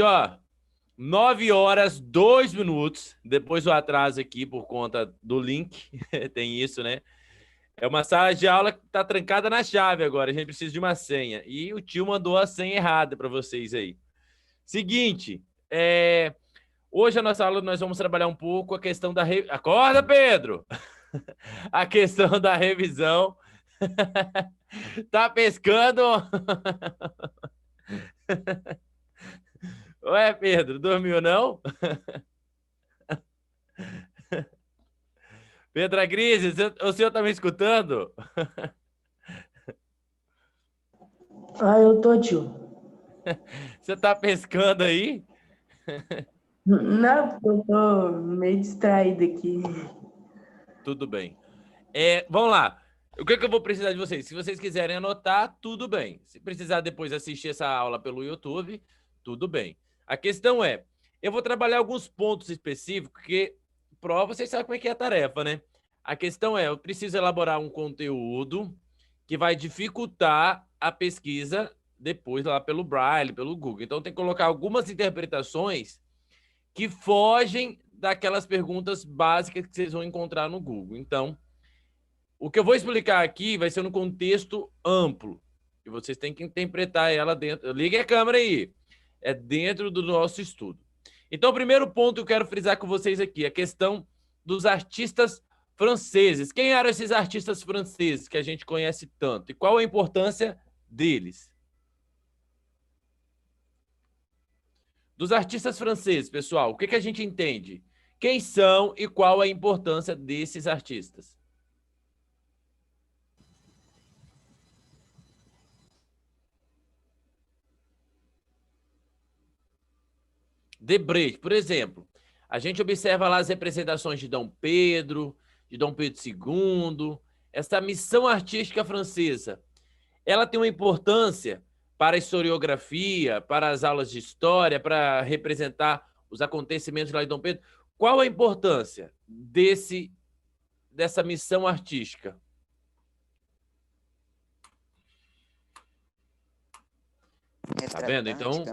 aqui, ó. 9 horas, 2 minutos. Depois do atraso aqui por conta do link. Tem isso, né? É uma sala de aula que tá trancada na chave agora. A gente precisa de uma senha. E o tio mandou a senha errada para vocês aí. Seguinte, hoje a nossa aula nós vamos trabalhar um pouco a questão da... Acorda, Pedro! A questão da revisão. Tá pescando? Ué, Pedro, dormiu não? Pedra Grise, o senhor tá me escutando? Eu tô, tio. Você tá pescando aí? Não, eu tô meio distraído aqui. Tudo bem. Vamos lá. O que eu vou precisar de vocês? Se vocês quiserem anotar, tudo bem. Se precisar depois assistir essa aula pelo YouTube, tudo bem. A questão é, eu vou trabalhar alguns pontos específicos, porque prova, vocês sabem como é que é a tarefa, né? A questão é, eu preciso elaborar um conteúdo que vai dificultar a pesquisa depois lá pelo Braille, pelo Google. Então, tem que colocar algumas interpretações que fogem daquelas perguntas básicas que vocês vão encontrar no Google. Então, o que eu vou explicar aqui vai ser no contexto amplo. E vocês têm que interpretar ela dentro. Ligue a câmera aí. É dentro do nosso estudo. Então, o primeiro ponto que eu quero frisar com vocês aqui é a questão dos artistas franceses. Quem eram esses artistas franceses que a gente conhece tanto? E qual a importância deles? Dos artistas franceses, pessoal, o que a gente entende? Quem são e qual a importância desses artistas? Debrecht, por exemplo, a gente observa lá as representações de Dom Pedro, de Dom Pedro II, essa missão artística francesa, ela tem uma importância para a historiografia, para as aulas de história, para representar os acontecimentos lá de Dom Pedro. Qual a importância dessa missão artística? Tá vendo? Então,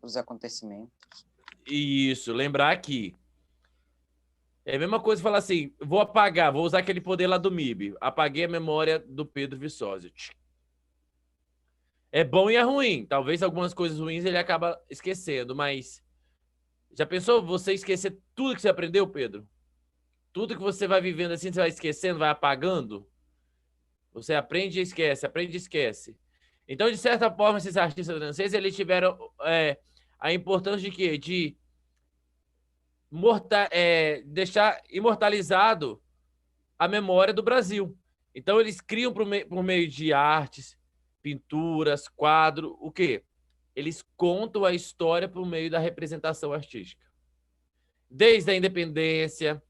os acontecimentos. Isso, lembrar aqui. É a mesma coisa falar assim, vou apagar, vou usar aquele poder lá do MIB. Apaguei a memória do Pedro Viçosi. É bom e é ruim. Talvez algumas coisas ruins ele acaba esquecendo, mas já pensou você esquecer tudo que você aprendeu, Pedro? Tudo que você vai vivendo assim, você vai esquecendo, vai apagando? Você aprende e esquece, aprende e esquece. Então, de certa forma, esses artistas franceses, eles tiveram a importância de quê? De deixar imortalizado a memória do Brasil. Então, eles criam por meio de artes, pinturas, quadro, o quê? Eles contam a história por meio da representação artística. Desde a independência,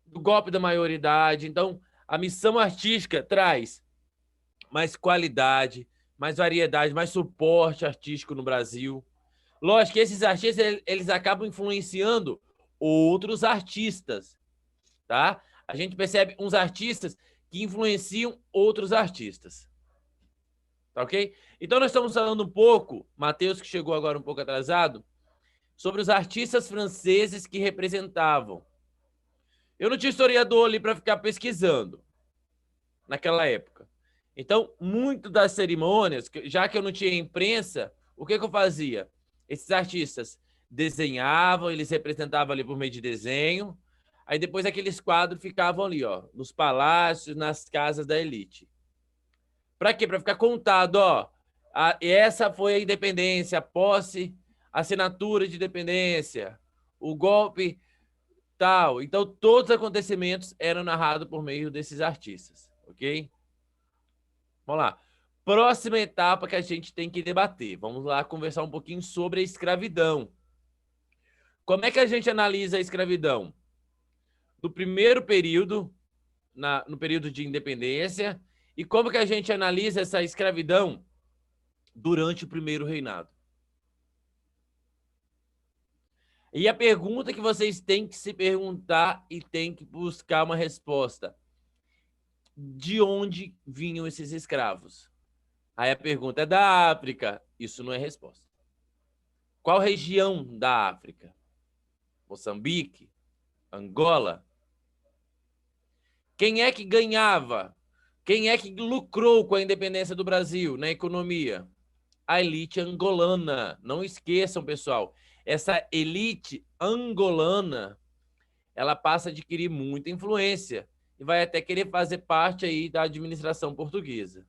do golpe da maioridade. Então, a missão artística traz mais qualidade, mais variedade, mais suporte artístico no Brasil. Lógico que esses artistas, eles acabam influenciando outros artistas, tá? A gente percebe uns artistas que influenciam outros artistas. Tá ok? Então, nós estamos falando um pouco, Matheus, que chegou agora um pouco atrasado, sobre os artistas franceses que representavam. Eu não tinha historiador ali para ficar pesquisando naquela época. Então, muito das cerimônias, já que eu não tinha imprensa, o que eu fazia? Esses artistas desenhavam, eles representavam ali por meio de desenho, aí depois aqueles quadros ficavam ali, ó, nos palácios, nas casas da elite. Para quê? Para ficar contado, ó, essa foi a independência, a posse, a assinatura de independência, o golpe tal. Então, todos os acontecimentos eram narrados por meio desses artistas, ok? Vamos lá. Próxima etapa que a gente tem que debater. Vamos lá conversar um pouquinho sobre a escravidão. Como é que a gente analisa a escravidão? No primeiro período, no período de independência, e como que a gente analisa essa escravidão durante o primeiro reinado? E a pergunta que vocês têm que se perguntar e têm que buscar uma resposta: de onde vinham esses escravos? Aí a pergunta é da África. Isso não é resposta. Qual região da África? Moçambique? Angola? Quem é que ganhava? Quem é que lucrou com a independência do Brasil na economia? A elite angolana. Não esqueçam, pessoal. Essa elite angolana, ela passa a adquirir muita influência e vai até querer fazer parte aí da administração portuguesa.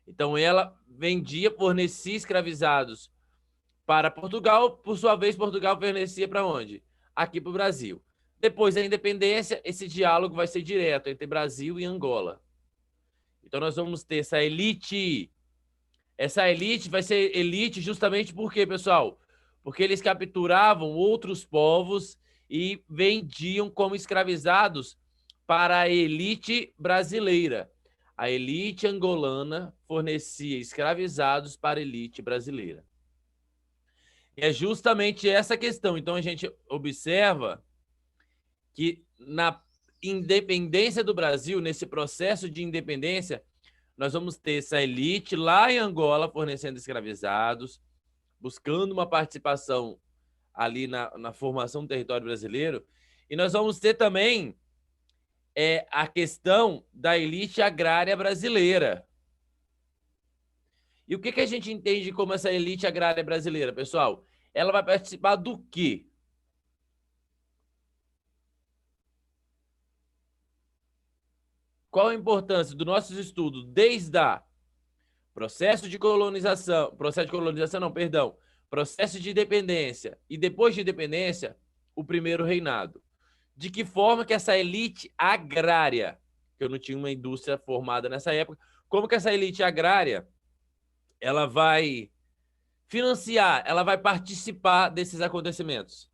Então, ela vendia, fornecia escravizados para Portugal, por sua vez, Portugal fornecia para onde? Aqui para o Brasil. Depois da independência, esse diálogo vai ser direto entre Brasil e Angola. Então, nós vamos ter essa elite. Essa elite vai ser elite justamente por quê, pessoal? Porque eles capturavam outros povos e vendiam como escravizados para a elite brasileira. A elite angolana fornecia escravizados para a elite brasileira. E é justamente essa questão. Então, a gente observa que na independência do Brasil, nesse processo de independência, nós vamos ter essa elite lá em Angola fornecendo escravizados, buscando uma participação ali na formação do território brasileiro. E nós vamos ter também a questão da elite agrária brasileira. E o que a gente entende como essa elite agrária brasileira, pessoal? Ela vai participar do quê? Qual a importância dos nossos estudos desde o processo de colonização independência e depois de independência, o primeiro reinado? De que forma que essa elite agrária, que eu não tinha uma indústria formada nessa época, como que essa elite agrária ela vai financiar, ela vai participar desses acontecimentos?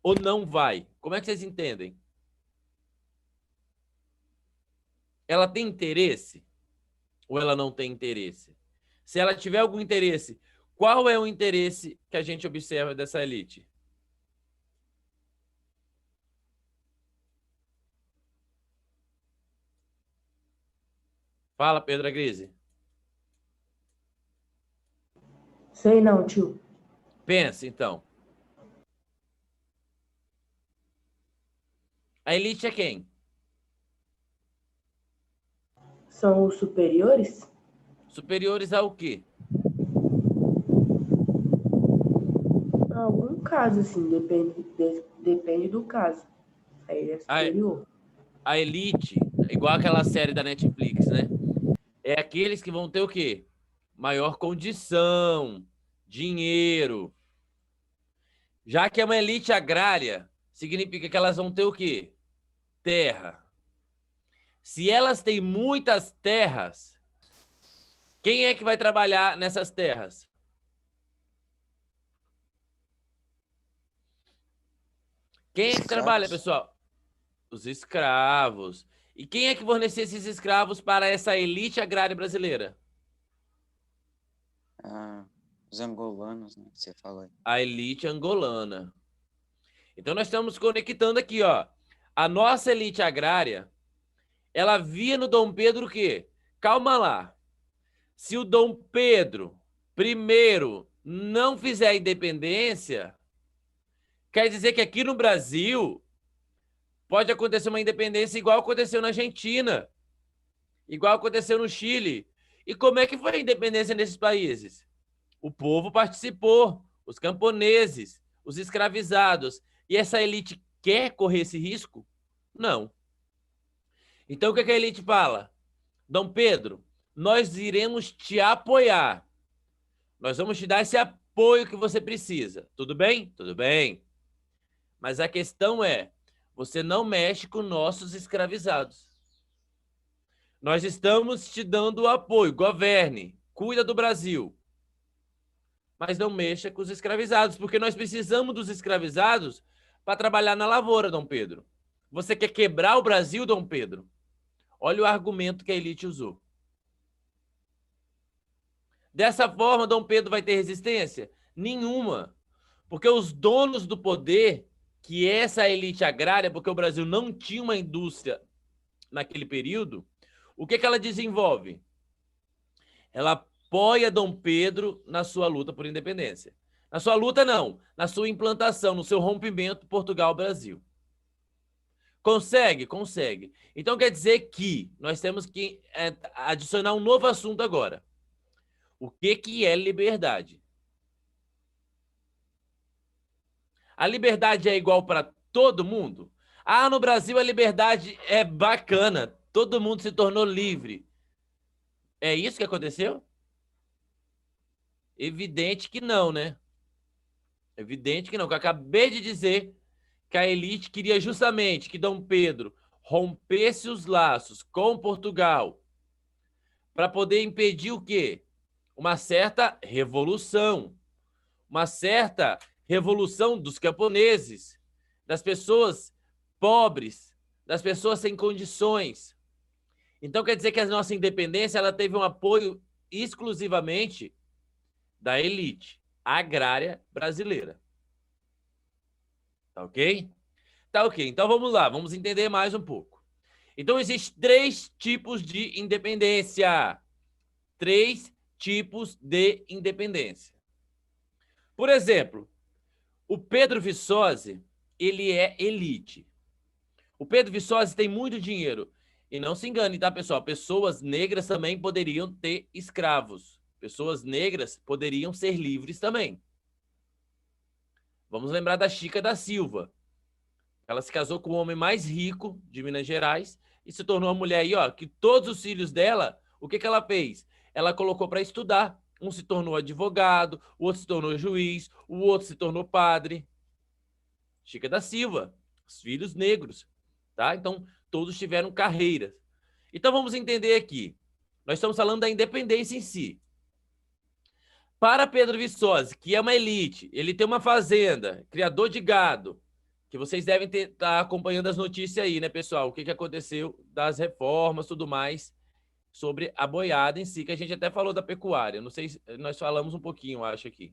Ou não vai? Como é que vocês entendem? Ela tem interesse ou ela não tem interesse? Se ela tiver algum interesse, qual é o interesse que a gente observa dessa elite? Fala, Pedro Grise. Sei não, tio. Pensa, então. A elite é quem? São os superiores? Superiores ao quê? Em algum caso, assim, depende do caso. Aí ele é superior. A elite, igual aquela série da Netflix, né? É aqueles que vão ter o quê? Maior condição, dinheiro. Já que é uma elite agrária, significa que elas vão ter o quê? Terra. Se elas têm muitas terras, quem é que vai trabalhar nessas terras? Quem é que trabalha, pessoal? Os escravos. E quem é que fornecia esses escravos para essa elite agrária brasileira? Os angolanos, né, que você falou aí. A elite angolana. Então, nós estamos conectando aqui, ó. A nossa elite agrária, ela via no Dom Pedro o quê? Calma lá. Se o Dom Pedro I não fizer a independência, quer dizer que aqui no Brasil pode acontecer uma independência igual aconteceu na Argentina, igual aconteceu no Chile. E como é que foi a independência nesses países? O povo participou, os camponeses, os escravizados. E essa elite quer correr esse risco? Não. Então, o que a elite fala? Dom Pedro, nós iremos te apoiar. Nós vamos te dar esse apoio que você precisa. Tudo bem? Tudo bem. Mas a questão é, você não mexe com nossos escravizados. Nós estamos te dando o apoio. Governe, cuida do Brasil. Mas não mexa com os escravizados, porque nós precisamos dos escravizados para trabalhar na lavoura, Dom Pedro. Você quer quebrar o Brasil, Dom Pedro? Olha o argumento que a elite usou. Dessa forma, Dom Pedro vai ter resistência? Nenhuma. Porque os donos do poder, que é essa elite agrária, porque o Brasil não tinha uma indústria naquele período, o que ela desenvolve? Ela apoia Dom Pedro na sua luta por independência. Na sua luta, não. Na sua implantação, no seu rompimento Portugal-Brasil. Consegue? Consegue. Então, quer dizer que nós temos que adicionar um novo assunto agora. O que é liberdade? A liberdade é igual para todo mundo? Ah, no Brasil a liberdade é bacana. Todo mundo se tornou livre. É isso que aconteceu? Evidente que não, né? Evidente que não. Que eu acabei de dizer que a elite queria justamente que Dom Pedro rompesse os laços com Portugal para poder impedir o quê? Uma certa revolução. Uma certa revolução dos camponeses, das pessoas pobres, das pessoas sem condições. Então, quer dizer que a nossa independência ela teve um apoio exclusivamente da elite agrária brasileira. Tá ok? Tá ok. Então, vamos lá. Vamos entender mais um pouco. Então, existem 3 tipos de independência. 3 tipos de independência. Por exemplo, o Pedro Viçosi, ele é elite. O Pedro Viçosi tem muito dinheiro. E não se engane, tá, pessoal? Pessoas negras também poderiam ter escravos. Pessoas negras poderiam ser livres também. Vamos lembrar da Chica da Silva. Ela se casou com o homem mais rico de Minas Gerais e se tornou uma mulher aí, ó, que todos os filhos dela, o que ela fez? Ela colocou para estudar. Um se tornou advogado, o outro se tornou juiz, o outro se tornou padre. Chica da Silva, os filhos negros, tá? Então, todos tiveram carreiras. Então, vamos entender aqui. Nós estamos falando da independência em si. Para Pedro Viçosi, que é uma elite, ele tem uma fazenda, criador de gado, que vocês devem estar acompanhando as notícias aí, né, pessoal? O que aconteceu das reformas, tudo mais, sobre a boiada em si, que a gente até falou da pecuária. Não sei se nós falamos um pouquinho, acho, aqui.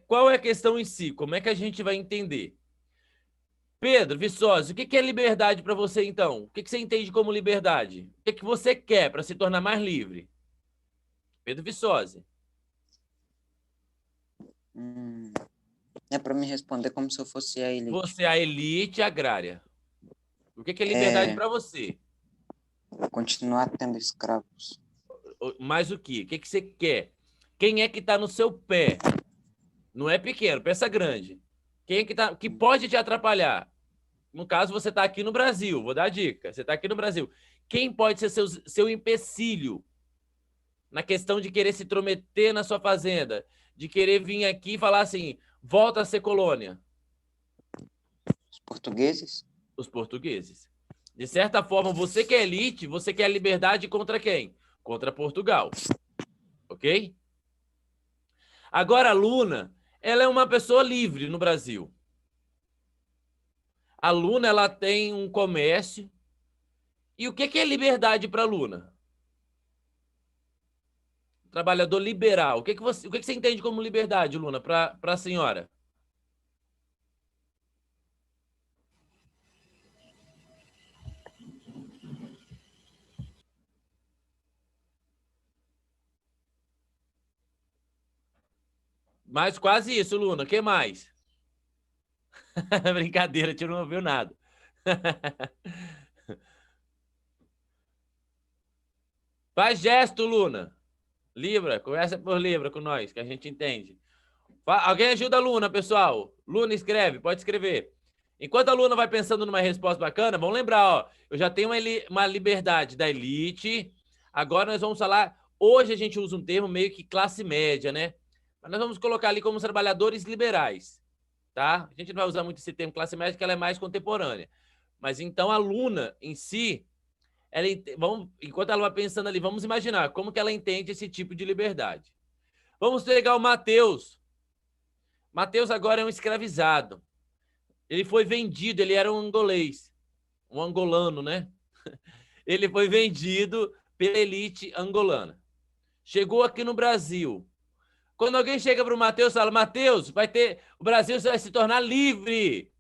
Qual é a questão em si? Como é que a gente vai entender? Pedro Viçosi, o que é liberdade para você, então? O que você entende como liberdade? O que você quer para se tornar mais livre? Pedro Viçosi. É para me responder como se eu fosse a elite. Você é a elite agrária. O que é liberdade para você? Continuar tendo escravos. Mais o quê? O que você quer? Quem é que está no seu pé? Não é pequeno, pensa grande. Quem é que pode te atrapalhar? No caso, você está aqui no Brasil. Vou dar a dica. Você está aqui no Brasil. Quem pode ser seu empecilho na questão de querer se intrometer na sua fazenda? De querer vir aqui e falar assim, volta a ser colônia? Os portugueses? Os portugueses. De certa forma, você que é elite, você quer liberdade contra quem? Contra Portugal. Ok? Agora, a Luna, ela é uma pessoa livre no Brasil. A Luna, ela tem um comércio. E o que é liberdade para a Luna? Trabalhador liberal. O que você entende como liberdade, Luna, para a senhora? Mas quase isso, Luna. O que mais? Brincadeira, a gente não ouviu nada. Faz gesto, Luna. Libra, conversa por Libra com nós, que a gente entende. Alguém ajuda a Luna, pessoal. Luna, escreve, pode escrever. Enquanto a Luna vai pensando numa resposta bacana, vamos lembrar, ó, eu já tenho uma liberdade da elite. Agora nós vamos falar... Hoje a gente usa um termo meio que classe média, né? Mas nós vamos colocar ali como trabalhadores liberais, tá? A gente não vai usar muito esse termo classe média, porque ela é mais contemporânea. Mas então a Luna em si, enquanto ela vai pensando ali, vamos imaginar como que ela entende esse tipo de liberdade. Vamos pegar o Mateus. Mateus agora é um escravizado. Ele foi vendido, ele era um angolês, um angolano, né? Ele foi vendido pela elite angolana. Chegou aqui no Brasil. Quando alguém chega para o Mateus e fala, Mateus, o Brasil vai se tornar livre.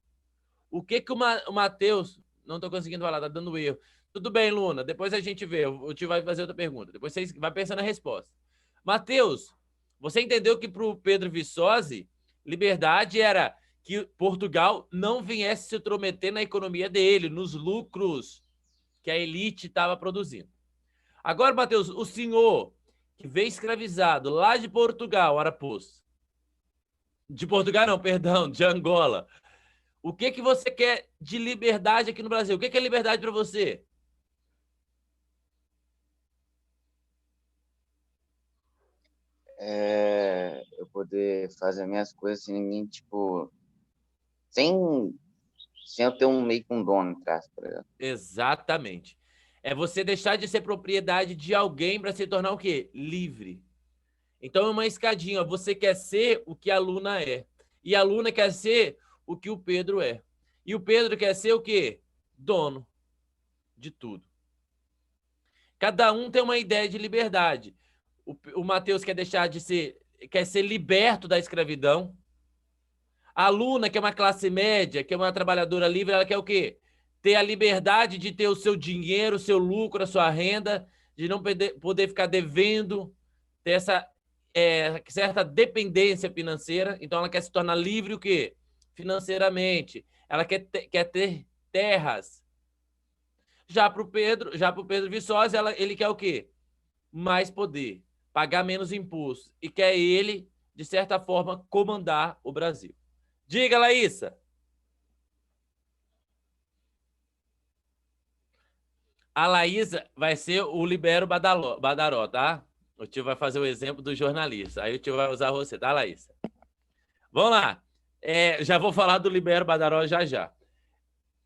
O que o Mateus... Não estou conseguindo falar, está dando erro. Tudo bem, Luna. Depois a gente vê. O tio vai fazer outra pergunta. Depois você vai pensando na resposta. Matheus, você entendeu que para o Pedro Viçosi, liberdade era que Portugal não viesse se intrometer na economia dele, nos lucros que a elite estava produzindo. Agora, Matheus, o senhor que veio escravizado lá de Portugal, Arapus. De Portugal não, perdão, de Angola. O que você quer de liberdade aqui no Brasil? O que é liberdade para você? Eu poder fazer minhas coisas sem ninguém, tipo, sem eu ter meio que um dono em trás, tá ligado? Exatamente. É você deixar de ser propriedade de alguém para se tornar o quê? Livre. Então é uma escadinha. Você quer ser o que a Luna é. E a Luna quer ser o que o Pedro é. E o Pedro quer ser o quê? Dono de tudo. Cada um tem uma ideia de liberdade. O Matheus quer deixar de ser, quer ser liberto da escravidão. A Luna, que é uma classe média, que é uma trabalhadora livre, ela quer o quê? Ter a liberdade de ter o seu dinheiro, o seu lucro, a sua renda, de não poder ficar devendo, ter essa certa dependência financeira. Então, ela quer se tornar livre o quê? Financeiramente. Ela quer ter terras. Já para o Pedro Viçosi, ele quer o quê? Mais poder, pagar menos imposto. E quer ele, de certa forma, comandar o Brasil. Diga, Laísa. A Laísa vai ser o Libero Badaró, tá? O tio vai fazer o exemplo do jornalista. Aí o tio vai usar você, tá, Laísa? Vamos lá. Já vou falar do Libero Badaró já.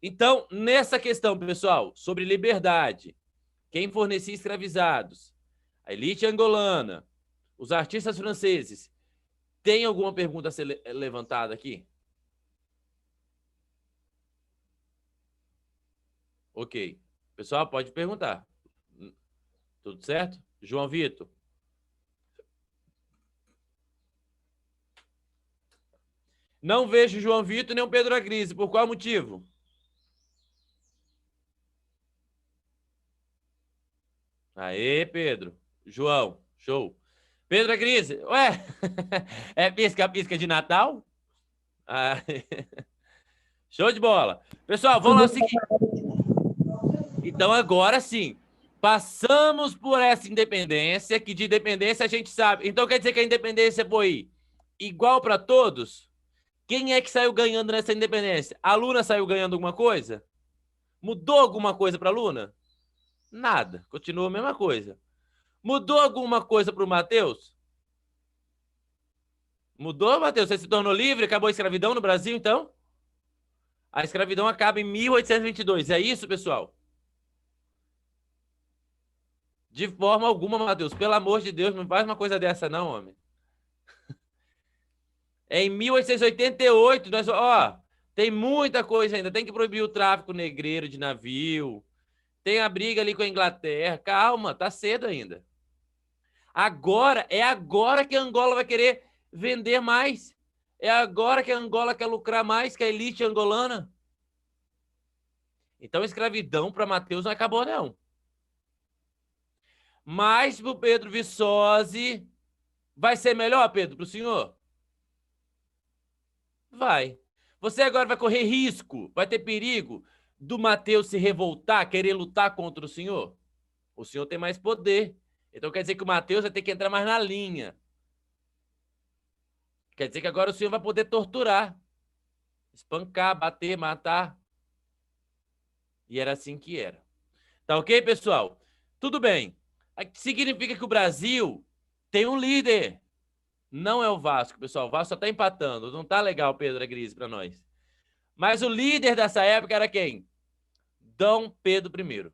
Então, nessa questão, pessoal, sobre liberdade, quem fornecia escravizados, a elite angolana, os artistas franceses, tem alguma pergunta a ser levantada aqui? Ok. Pessoal, pode perguntar. Tudo certo? João Vitor. Não vejo João Vitor nem o Pedro Agrise. Por qual motivo? Aê, Pedro. João, show. Pedro Agrise, ué, é pisca-pisca de Natal? Ah, show de bola. Pessoal, vamos lá o seguinte. Então, agora sim, passamos por essa independência, que de independência a gente sabe. Então, quer dizer que a independência foi igual para todos? Quem é que saiu ganhando nessa independência? A Luna saiu ganhando alguma coisa? Mudou alguma coisa para a Luna? Nada. Continua a mesma coisa. Mudou alguma coisa para o Matheus? Mudou, Matheus? Você se tornou livre? Acabou a escravidão no Brasil, então? A escravidão acaba em 1822. É isso, pessoal? De forma alguma, Matheus. Pelo amor de Deus, não faz uma coisa dessa, não, homem. É em 1888. Tem muita coisa ainda. Tem que proibir o tráfico negreiro de navio. Tem a briga ali com a Inglaterra. Calma, tá cedo ainda. Agora que a Angola vai querer vender mais. É agora que a Angola quer lucrar mais que a elite angolana. Então, a escravidão para Matheus não acabou, não. Mas para o Pedro Viçosi, vai ser melhor, Pedro, para o senhor? Vai. Você agora vai correr risco, vai ter perigo do Matheus se revoltar, querer lutar contra o senhor? O senhor tem mais poder. Então quer dizer que o Matheus vai ter que entrar mais na linha. Quer dizer que agora o senhor vai poder torturar, espancar, bater, matar. E era assim que era. Tá ok, pessoal? Tudo bem. Significa que o Brasil tem um líder. Não é o Vasco, pessoal. O Vasco só tá empatando. Não tá legal, Pedro Agrise, para nós. Mas o líder dessa época era quem? Dom Pedro I.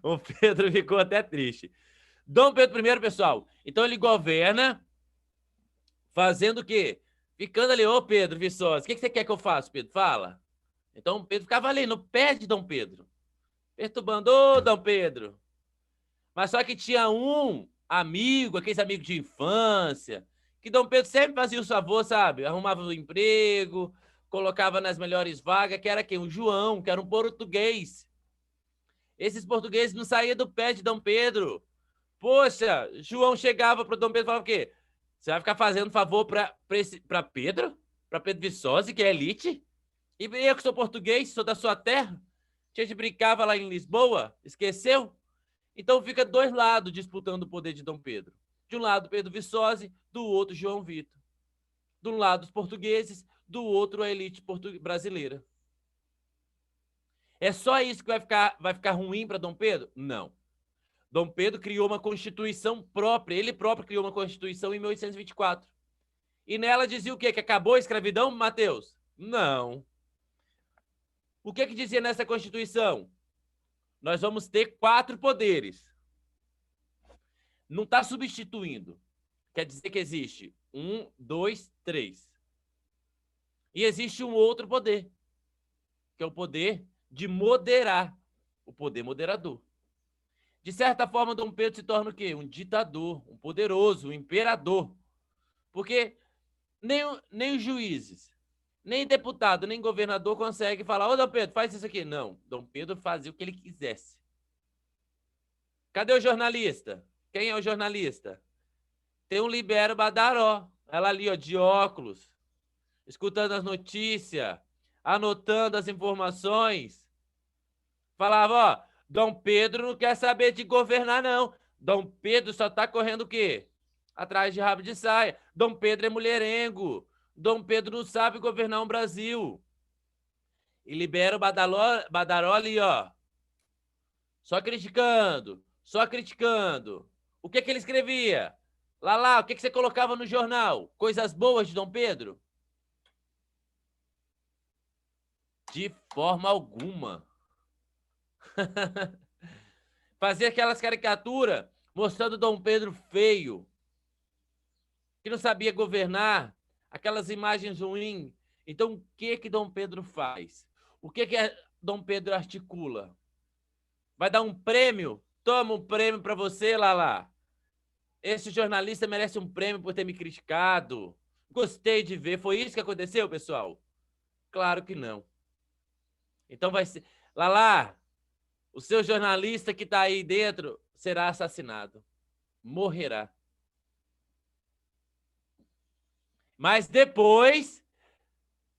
O Pedro ficou até triste. Dom Pedro I, pessoal. Então ele governa fazendo o quê? Ficando ali, ô Pedro Viçosi, o que você quer que eu faça, Pedro? Fala. Então Pedro ficava ali no pé de Dom Pedro. Perturbando, ô Dom Pedro. Mas só que tinha um amigo, aqueles amigos de infância, que Dom Pedro sempre fazia o favor, sabe? Arrumava um emprego, colocava nas melhores vagas, que era quem? O João, que era um português. Esses portugueses não saíam do pé de Dom Pedro. Poxa, João chegava para Dom Pedro e falava o quê? Você vai ficar fazendo favor para Pedro? Para Pedro Viçosi, que é elite? E eu que sou português, sou da sua terra? A gente brincava lá em Lisboa, esqueceu? Então fica dois lados disputando o poder de Dom Pedro. De um lado, Pedro Viçosi, do outro, João Vitor. De um lado, os portugueses, do outro, a elite brasileira. É só isso que vai ficar ruim para Dom Pedro? Não. Dom Pedro criou uma constituição própria. Ele próprio criou uma constituição em 1824. E nela dizia o quê? Que acabou a escravidão, Mateus? Não. O que dizia nessa constituição? Nós vamos ter 4 poderes. Não está substituindo. Quer dizer que existe 1, 2, 3. E existe um outro poder, que é o poder de moderar, o poder moderador. De certa forma, Dom Pedro se torna o quê? Um ditador, um poderoso, um imperador. Porque nem os juízes, nem deputado, nem governador consegue falar: ô, Dom Pedro, faz isso aqui. Não, Dom Pedro fazia o que ele quisesse. Cadê o jornalista? Quem é o jornalista? Tem um Libero Badaró, ela ali, ó, de óculos, escutando as notícias, anotando as informações. Falava, ó, Dom Pedro não quer saber de governar, não. Dom Pedro só tá correndo o quê? Atrás de rabo de saia. Dom Pedro é mulherengo. Dom Pedro não sabe governar um Brasil. E Libero Badaró ali, ó. Só criticando, só criticando. O que ele escrevia? Lá, o que você colocava no jornal? Coisas boas de Dom Pedro? De forma alguma. Fazia aquelas caricaturas mostrando Dom Pedro feio, que não sabia governar, aquelas imagens ruins. Então, o que Dom Pedro faz? O que Dom Pedro articula? Vai dar um prêmio? Toma um prêmio para você, Lala. Esse jornalista merece um prêmio por ter me criticado. Gostei de ver. Foi isso que aconteceu, pessoal? Claro que não. Então vai ser... Lala, o seu jornalista que está aí dentro será assassinado. Morrerá. Mas depois,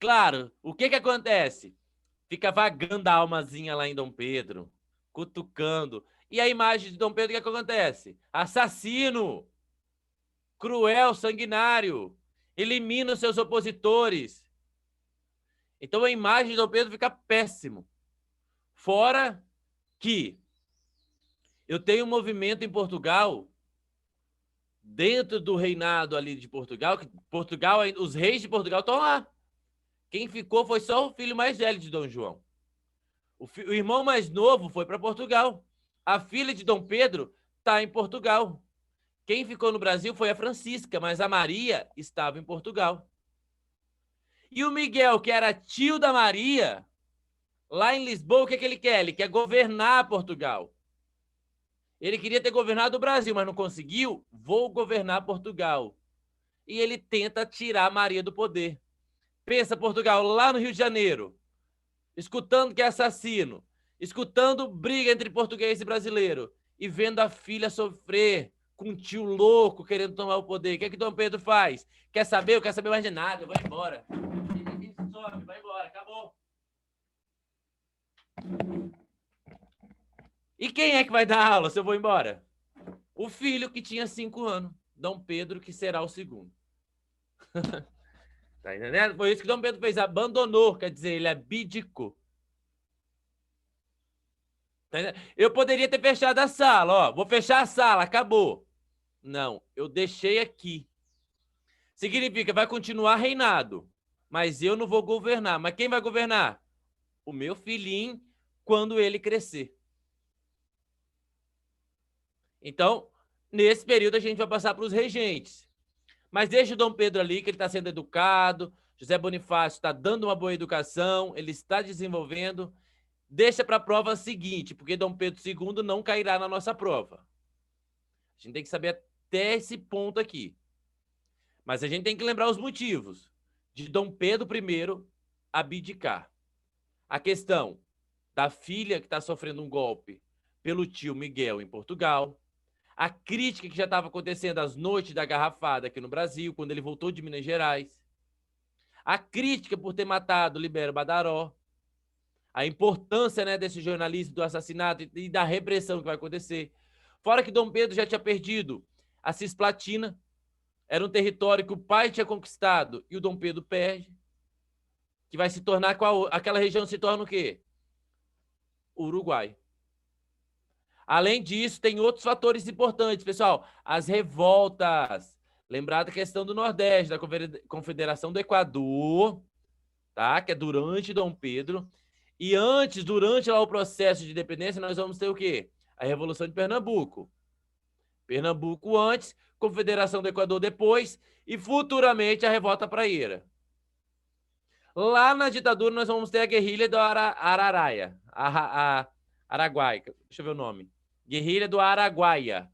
claro, o que acontece? Fica vagando a almazinha lá em Dom Pedro, cutucando. E a imagem de Dom Pedro, o que acontece? Assassino, cruel, sanguinário, elimina os seus opositores. Então a imagem de Dom Pedro fica péssimo. Fora que eu tenho um movimento em Portugal, dentro do reinado ali de Portugal, que Portugal, os reis de Portugal estão lá. Quem ficou foi só o filho mais velho de Dom João. O irmão mais novo foi para Portugal. A filha de Dom Pedro está em Portugal. Quem ficou no Brasil foi a Francisca, mas a Maria estava em Portugal. E o Miguel, que era tio da Maria, lá em Lisboa, o que ele quer? Ele quer governar Portugal. Ele queria ter governado o Brasil, mas não conseguiu. Vou governar Portugal. E ele tenta tirar a Maria do poder. Pensa, Portugal, lá no Rio de Janeiro, escutando que é assassino, escutando briga entre português e brasileiro e vendo a filha sofrer com um tio louco querendo tomar o poder. O que Dom Pedro faz? Quer saber? Eu quero saber mais de nada. Eu vou embora. Ele some, vai embora. Acabou. E quem é que vai dar aula se eu vou embora? O filho que tinha 5 anos. Dom Pedro, que será o segundo. Tá entendendo? Foi isso que Dom Pedro fez. Abandonou, quer dizer, ele abdicou. Tá entendendo? Eu poderia ter fechado a sala, ó. Vou fechar a sala, acabou. Não, eu deixei aqui. Significa, vai continuar reinado. Mas eu não vou governar. Mas quem vai governar? O meu filhinho, quando ele crescer. Então, nesse período, a gente vai passar para os regentes. Mas deixa o Dom Pedro ali, que ele está sendo educado. José Bonifácio está dando uma boa educação. Ele está desenvolvendo. Deixa para a prova seguinte, porque Dom Pedro II não cairá na nossa prova. A gente tem que saber até esse ponto aqui. Mas a gente tem que lembrar os motivos de Dom Pedro I abdicar. A questão da filha que está sofrendo um golpe pelo tio Miguel em Portugal, a crítica que já estava acontecendo às noites da garrafada aqui no Brasil, quando ele voltou de Minas Gerais, a crítica por ter matado Libério Badaró, a importância, né, desse jornalismo, do assassinato e da repressão que vai acontecer. Fora que Dom Pedro já tinha perdido a Cisplatina, era um território que o pai tinha conquistado e o Dom Pedro perde, que vai se tornar qual? Aquela região se torna o quê? O Uruguai. Além disso, tem outros fatores importantes, pessoal. As revoltas. Lembrar da questão do Nordeste, da Confederação do Equador, tá? Que é durante Dom Pedro. E antes, durante lá o processo de independência, nós vamos ter o quê? A Revolução de Pernambuco. Pernambuco antes, Confederação do Equador depois e futuramente a Revolta Praieira. Lá na ditadura nós vamos ter a guerrilha do Araraia, Araguaia, deixa eu ver o nome. Guerrilha do Araguaia.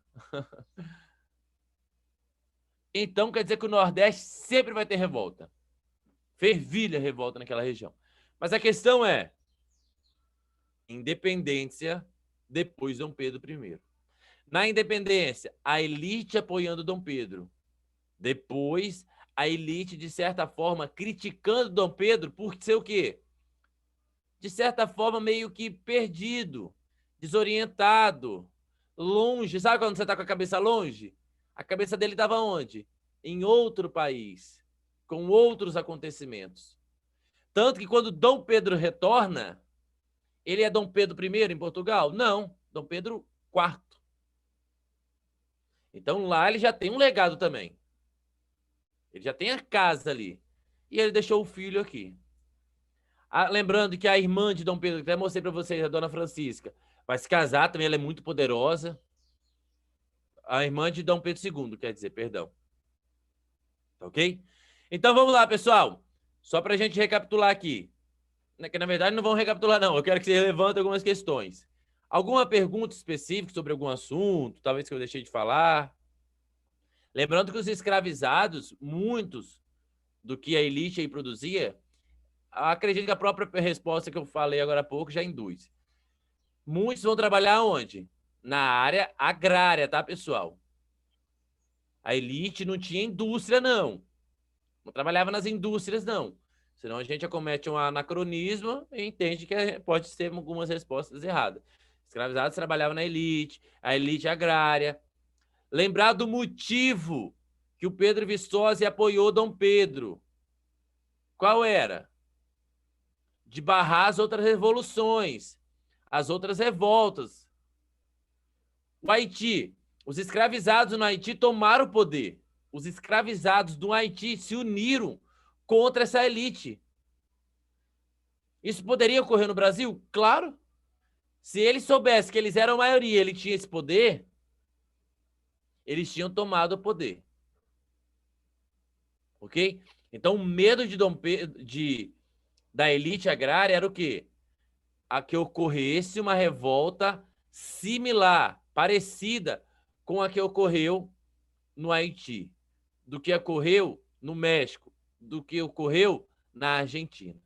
Então quer dizer que o Nordeste sempre vai ter revolta. Fervilha revolta naquela região. Mas a questão é independência depois de Dom Pedro I. Na independência, a elite apoiando Dom Pedro. Depois, a elite, de certa forma, criticando Dom Pedro por ser o quê? De certa forma, meio que perdido, desorientado, longe. Sabe quando você está com a cabeça longe? A cabeça dele estava onde? Em outro país, com outros acontecimentos. Tanto que quando Dom Pedro retorna, ele é Dom Pedro I em Portugal? Não, Dom Pedro IV. Então lá ele já tem um legado também. Ele já tem a casa ali. E ele deixou o filho aqui. Lembrando que a irmã de Dom Pedro, que até mostrei para vocês, a Dona Francisca, vai se casar também, ela é muito poderosa. A irmã de Dom Pedro II, quer dizer, perdão. Ok? Então vamos lá, pessoal. Só para a gente recapitular aqui. Que na verdade não vão recapitular, não. Eu quero que vocês levantem algumas questões. Alguma pergunta específica sobre algum assunto, talvez que eu deixei de falar? Lembrando que os escravizados, muitos do que a elite aí produzia, acredito que a própria resposta que eu falei agora há pouco já induz. Muitos vão trabalhar onde? Na área agrária, tá, pessoal? A elite não tinha indústria, não. Não trabalhava nas indústrias, não. Senão a gente já comete um anacronismo e entende que pode ser algumas respostas erradas. Escravizados trabalhavam na elite, a elite agrária. Lembrar do motivo que o Pedro Viçosa apoiou Dom Pedro. Qual era? De barrar as outras revoluções, as outras revoltas. O Haiti, os escravizados no Haiti tomaram o poder. Os escravizados do Haiti se uniram contra essa elite. Isso poderia ocorrer no Brasil? Claro. Se eles soubessem que eles eram a maioria, ele tinha esse poder, eles tinham tomado o poder. Ok? Então, o medo de Dom Pedro, da elite agrária era o quê? A que ocorresse uma revolta similar, parecida com a que ocorreu no Haiti, do que ocorreu no México, do que ocorreu na Argentina.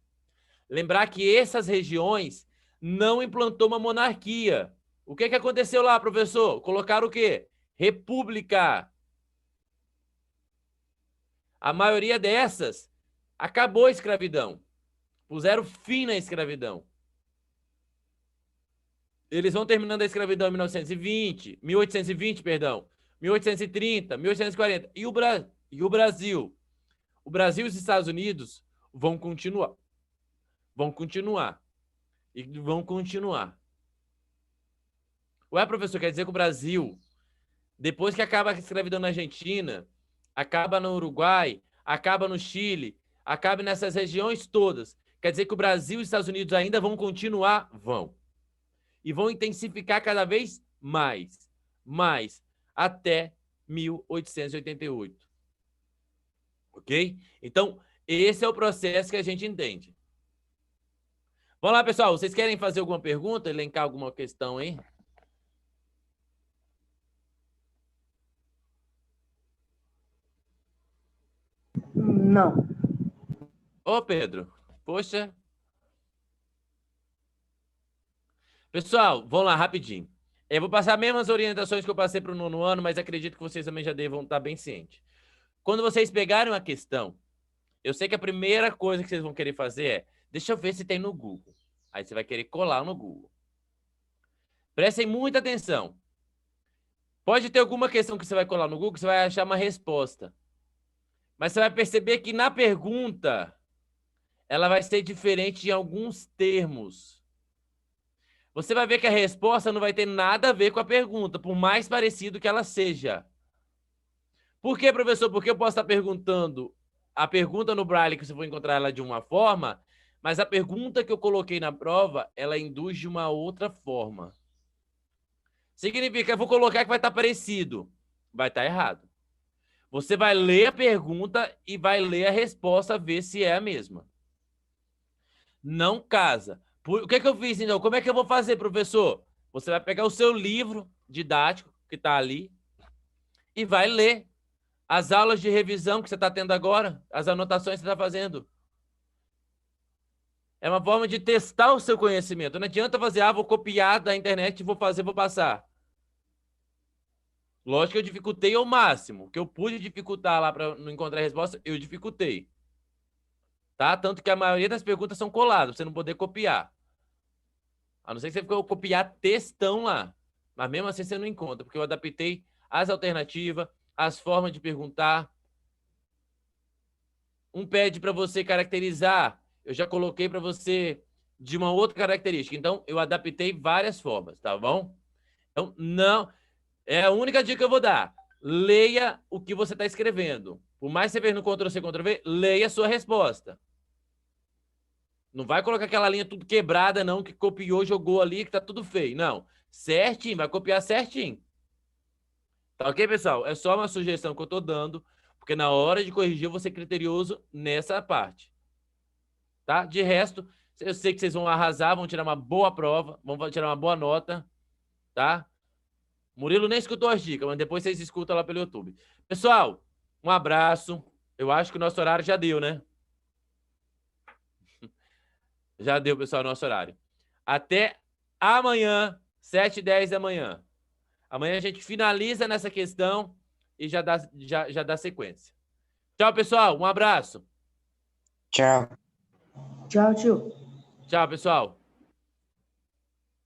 Lembrar que essas regiões não implantou uma monarquia. O que aconteceu lá, professor? Colocaram o quê? República. A maioria dessas acabou a escravidão. Puseram fim na escravidão. Eles vão terminando a escravidão em 1820, perdão, 1830, 1840. E o Brasil? O Brasil e os Estados Unidos vão continuar. Vão continuar. E vão continuar. Ué, professor, quer dizer que o Brasil, depois que acaba a escravidão na Argentina, acaba no Uruguai, acaba no Chile, acaba nessas regiões todas, quer dizer que o Brasil e os Estados Unidos ainda vão continuar? Vão. E vão intensificar cada vez mais, até 1888. Ok? Então, esse é o processo que a gente entende. Vamos lá, pessoal. Vocês querem fazer alguma pergunta, elencar alguma questão aí? Não. Ô, Pedro. Poxa. Pessoal, vamos lá, rapidinho. Eu vou passar as mesmas orientações que eu passei para o 9º ano, mas acredito que vocês também já devam estar bem cientes. Quando vocês pegarem uma questão, eu sei que a primeira coisa que vocês vão querer fazer é, deixa eu ver se tem no Google. Aí você vai querer colar no Google. Prestem muita atenção. Pode ter alguma questão que você vai colar no Google, que você vai achar uma resposta. Mas você vai perceber que na pergunta, ela vai ser diferente em alguns termos. Você vai ver que a resposta não vai ter nada a ver com a pergunta, por mais parecido que ela seja. Por quê, professor? Porque eu posso estar perguntando a pergunta no Braille, que você vai encontrar ela de uma forma, mas a pergunta que eu coloquei na prova, ela induz de uma outra forma. Significa, eu vou colocar que vai estar parecido. Vai estar errado. Você vai ler a pergunta e vai ler a resposta, ver se é a mesma. Não casa. O que é que eu fiz, então? Como é que eu vou fazer, professor? Você vai pegar o seu livro didático, que está ali, e vai ler as aulas de revisão que você está tendo agora, as anotações que você está fazendo. É uma forma de testar o seu conhecimento. Não adianta fazer, vou copiar da internet, vou fazer, vou passar. Lógico que eu dificultei ao máximo. O que eu pude dificultar lá para não encontrar a resposta, eu dificultei. Tá? Tanto que a maioria das perguntas são coladas, pra você não poder copiar. A não ser que você for copiar textão lá. Mas mesmo assim você não encontra, porque eu adaptei as alternativas, as formas de perguntar. Um pede para você caracterizar, eu já coloquei para você de uma outra característica. Então, eu adaptei várias formas, tá bom? Então, não... É a única dica que eu vou dar. Leia o que você está escrevendo. Por mais que você veja no Ctrl+C, Ctrl+V, leia a sua resposta. Não vai colocar aquela linha tudo quebrada, não, que copiou, jogou ali, que tá tudo feio. Não. Certinho, vai copiar certinho. Tá ok, pessoal? É só uma sugestão que eu tô dando, porque na hora de corrigir eu vou ser criterioso nessa parte. Tá? De resto, eu sei que vocês vão arrasar, vão tirar uma boa prova, vão tirar uma boa nota, tá? Murilo nem escutou as dicas, mas depois vocês escutam lá pelo YouTube. Pessoal, um abraço. Eu acho que o nosso horário já deu, né? Já deu, pessoal, o nosso horário. Até amanhã, 7h10 da manhã. Amanhã a gente finaliza nessa questão e já dá sequência. Tchau, pessoal. Um abraço. Tchau. Tchau, tio. Tchau, pessoal.